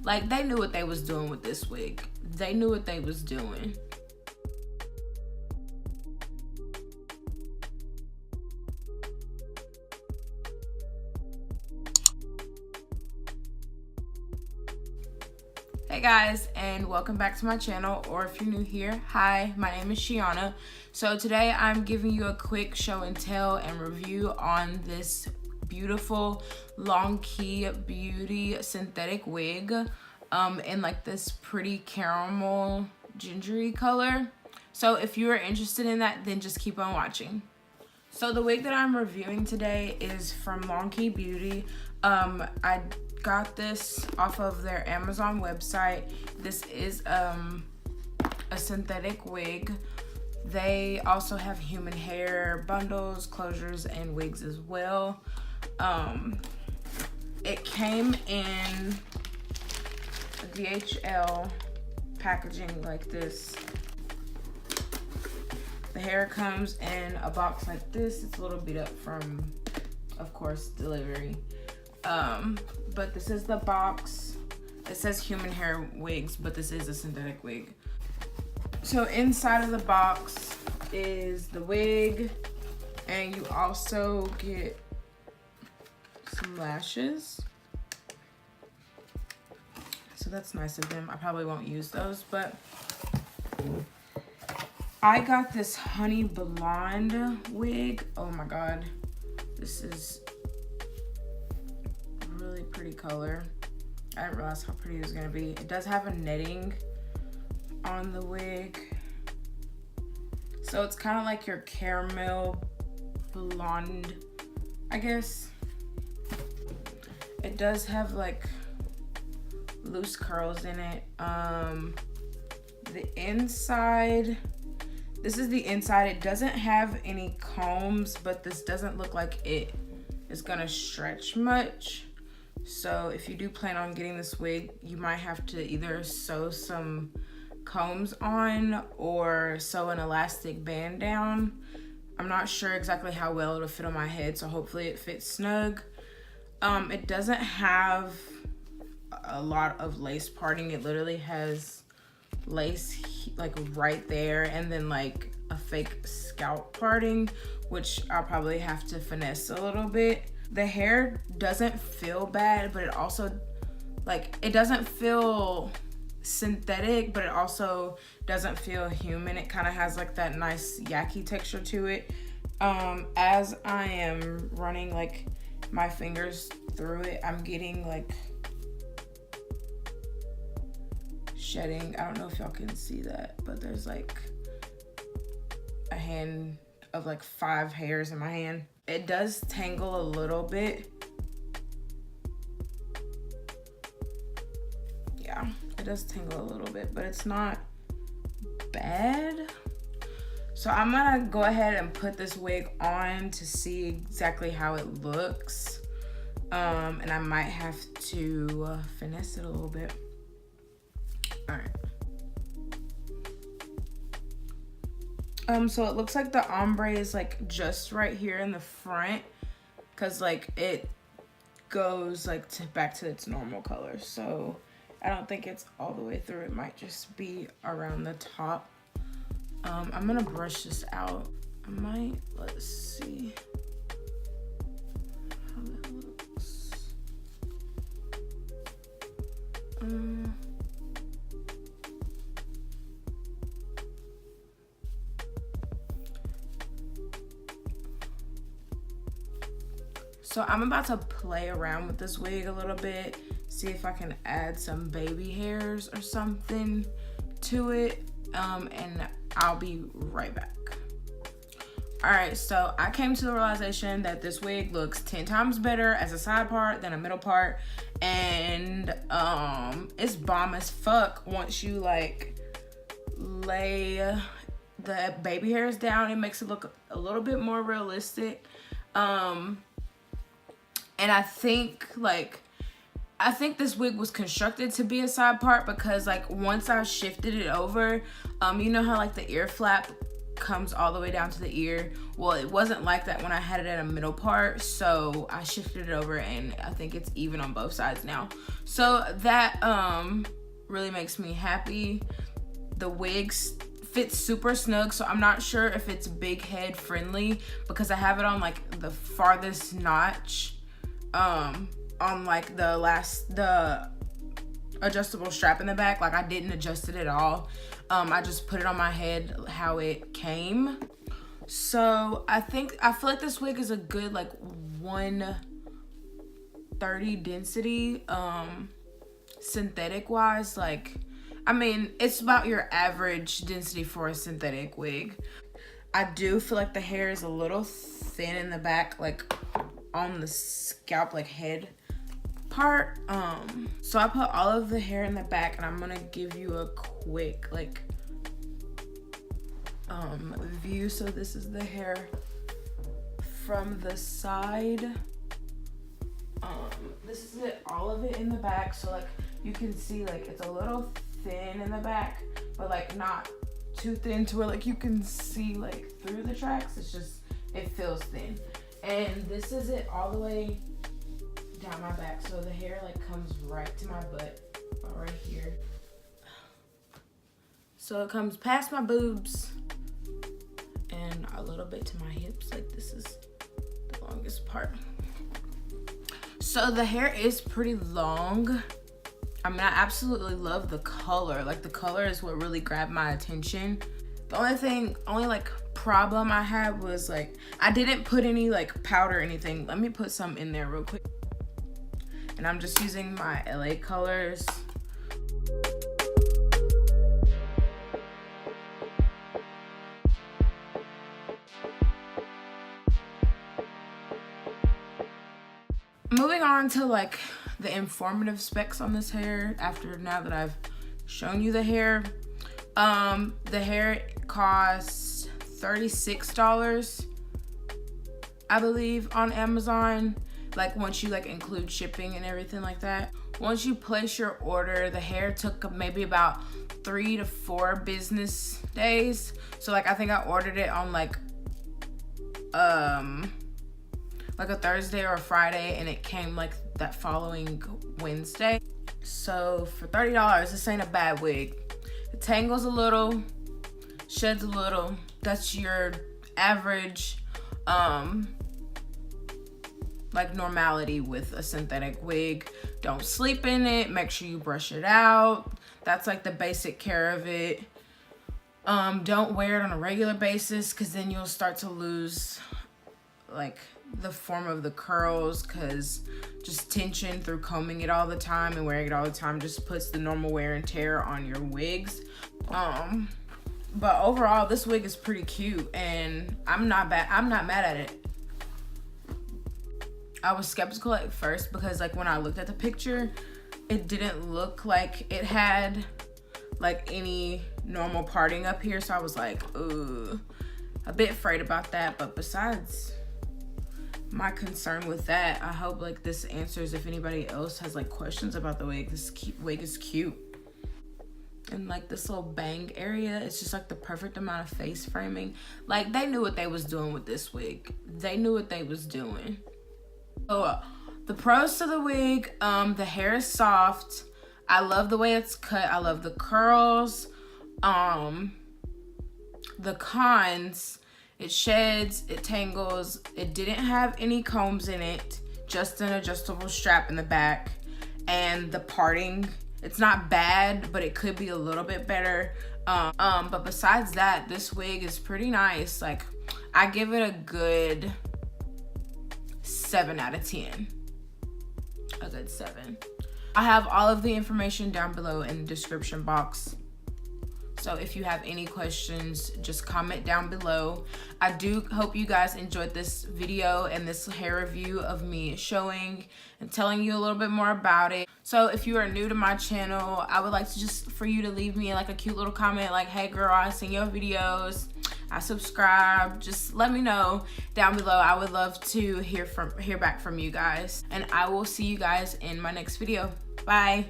Like, they knew what they was doing with this wig. They knew what they was doing. Hey guys, and welcome back to my channel, or if you're new here, hi, my name is Schiana. So today I'm giving you a quick show and tell and review on this beautiful Longqibeauty synthetic wig in like this pretty caramel gingery color. So if you are interested in that, then just keep on watching. So the wig that I'm reviewing today is from Longqibeauty. I got this off of their Amazon website. This is a synthetic wig. They also have human hair bundles, closures, and wigs as well. It came in a DHL packaging like this. The hair comes in a box like this. It's a little beat up from, of course, delivery. But this is the box. It says human hair wigs, but this is a synthetic wig. So inside of the box is the wig, and you also get some lashes. So that's nice of them. I probably won't use those, but I got this honey blonde wig. Oh my god. This is really pretty color. I didn't realize how pretty it was gonna be. It does have a netting on the wig, so it's kind of like your caramel blonde, I guess. It does have like loose curls in it. The inside, this is the inside. It doesn't have any combs, but this doesn't look like it is gonna stretch much. So if you do plan on getting this wig, you might have to either sew some combs on or sew an elastic band down. I'm not sure exactly how well it'll fit on my head, so hopefully it fits snug. It doesn't have a lot of lace parting. It literally has lace like right there, and then like a fake scalp parting, which I'll probably have to finesse a little bit. The hair doesn't feel bad, but it also, like, it doesn't feel synthetic, but it also doesn't feel human. It kind of has like that nice yucky texture to it. As I am running like my fingers through it, I'm getting like shedding. I don't know if y'all can see that, but there's like a hand of like 5 hairs in my hand. It does tangle a little bit. Yeah, it does tangle a little bit, but it's not bad. So I'm gonna go ahead and put this wig on to see exactly how it looks. And I might have to finesse it a little bit. All right. So it looks like the ombre is like just right here in the front, cause like it goes like back to its normal color. So I don't think it's all the way through. It might just be around the top. I'm gonna brush this out. I might, let's see how that looks. So I'm about to play around with this wig a little bit, see if I can add some baby hairs or something to it, and I'll be right back. All right, so I came to the realization that this wig looks 10 times better as a side part than a middle part, and it's bomb as fuck once you like lay the baby hairs down. It makes it look a little bit more realistic. And I think this wig was constructed to be a side part, because like once I shifted it over, you know how like the ear flap comes all the way down to the ear. Well, it wasn't like that when I had it at a middle part, so I shifted it over and I think it's even on both sides now. So that really makes me happy. The wigs fit super snug, so I'm not sure if it's big head friendly because I have it on like the farthest notch on like the adjustable strap in the back. Like I didn't adjust it at all. I just put it on my head how it came. So I feel like this wig is a good like 130 density, synthetic wise. Like, I mean, it's about your average density for a synthetic wig. I do feel like the hair is a little thin in the back, like on the scalp, like head part. So I put all of the hair in the back, and I'm gonna give you a quick like view. So this is the hair from the side. This is it, all of it in the back. So like you can see like it's a little thin in the back, but like not too thin to where like you can see like through the tracks. It's just, it feels thin. And this is it all the way down my back. So the hair like comes right to my butt, right here. So it comes past my boobs and a little bit to my hips. Like this is the longest part. So the hair is pretty long. I mean, I absolutely love the color. Like the color is what really grabbed my attention. The only like problem I had was like, I didn't put any like powder or anything. Let me put some in there real quick. And I'm just using my LA colors. Moving on to like the informative specs on this hair now that I've shown you the hair. The hair costs $36, I believe, on Amazon. Like once you like include shipping and everything like that. Once you place your order, the hair took maybe about 3 to 4 business days. So like I think I ordered it on like a Thursday or a Friday, and it came like that following Wednesday. So for $30, this ain't a bad wig. It tangles a little, sheds a little. That's your average like normality with a synthetic wig. Don't sleep in it. Make sure you brush it out. That's like the basic care of it. Don't wear it on a regular basis, because then you'll start to lose like the form of the curls, because just tension through combing it all the time and wearing it all the time just puts the normal wear and tear on your wigs. But overall, this wig is pretty cute, and I'm not mad at it. I was skeptical at first because like when I looked at the picture, it didn't look like it had like any normal parting up here, so I was like, ugh, a bit afraid about that. But besides my concern with that, I hope like this answers if anybody else has like questions about the wig. This wig is cute. And like this little bang area, it's just like the perfect amount of face framing. Like they knew what they was doing with this wig. They knew what they was doing. So the pros to the wig, the hair is soft. I love the way it's cut. I love the curls. The cons, it sheds, it tangles, it didn't have any combs in it, just an adjustable strap in the back. And the parting, it's not bad, but it could be a little bit better. But besides that, this wig is pretty nice. Like, I give it a good 7 out of 10. A good 7. I have all of the information down below in the description box. So if you have any questions, just comment down below. I do hope you guys enjoyed this video and this hair review of me showing and telling you a little bit more about it. So if you are new to my channel, I would like to just for you to leave me like a cute little comment like, hey girl, I seen your videos, I subscribe. Just let me know down below. I would love to hear back from you guys. And I will see you guys in my next video. Bye.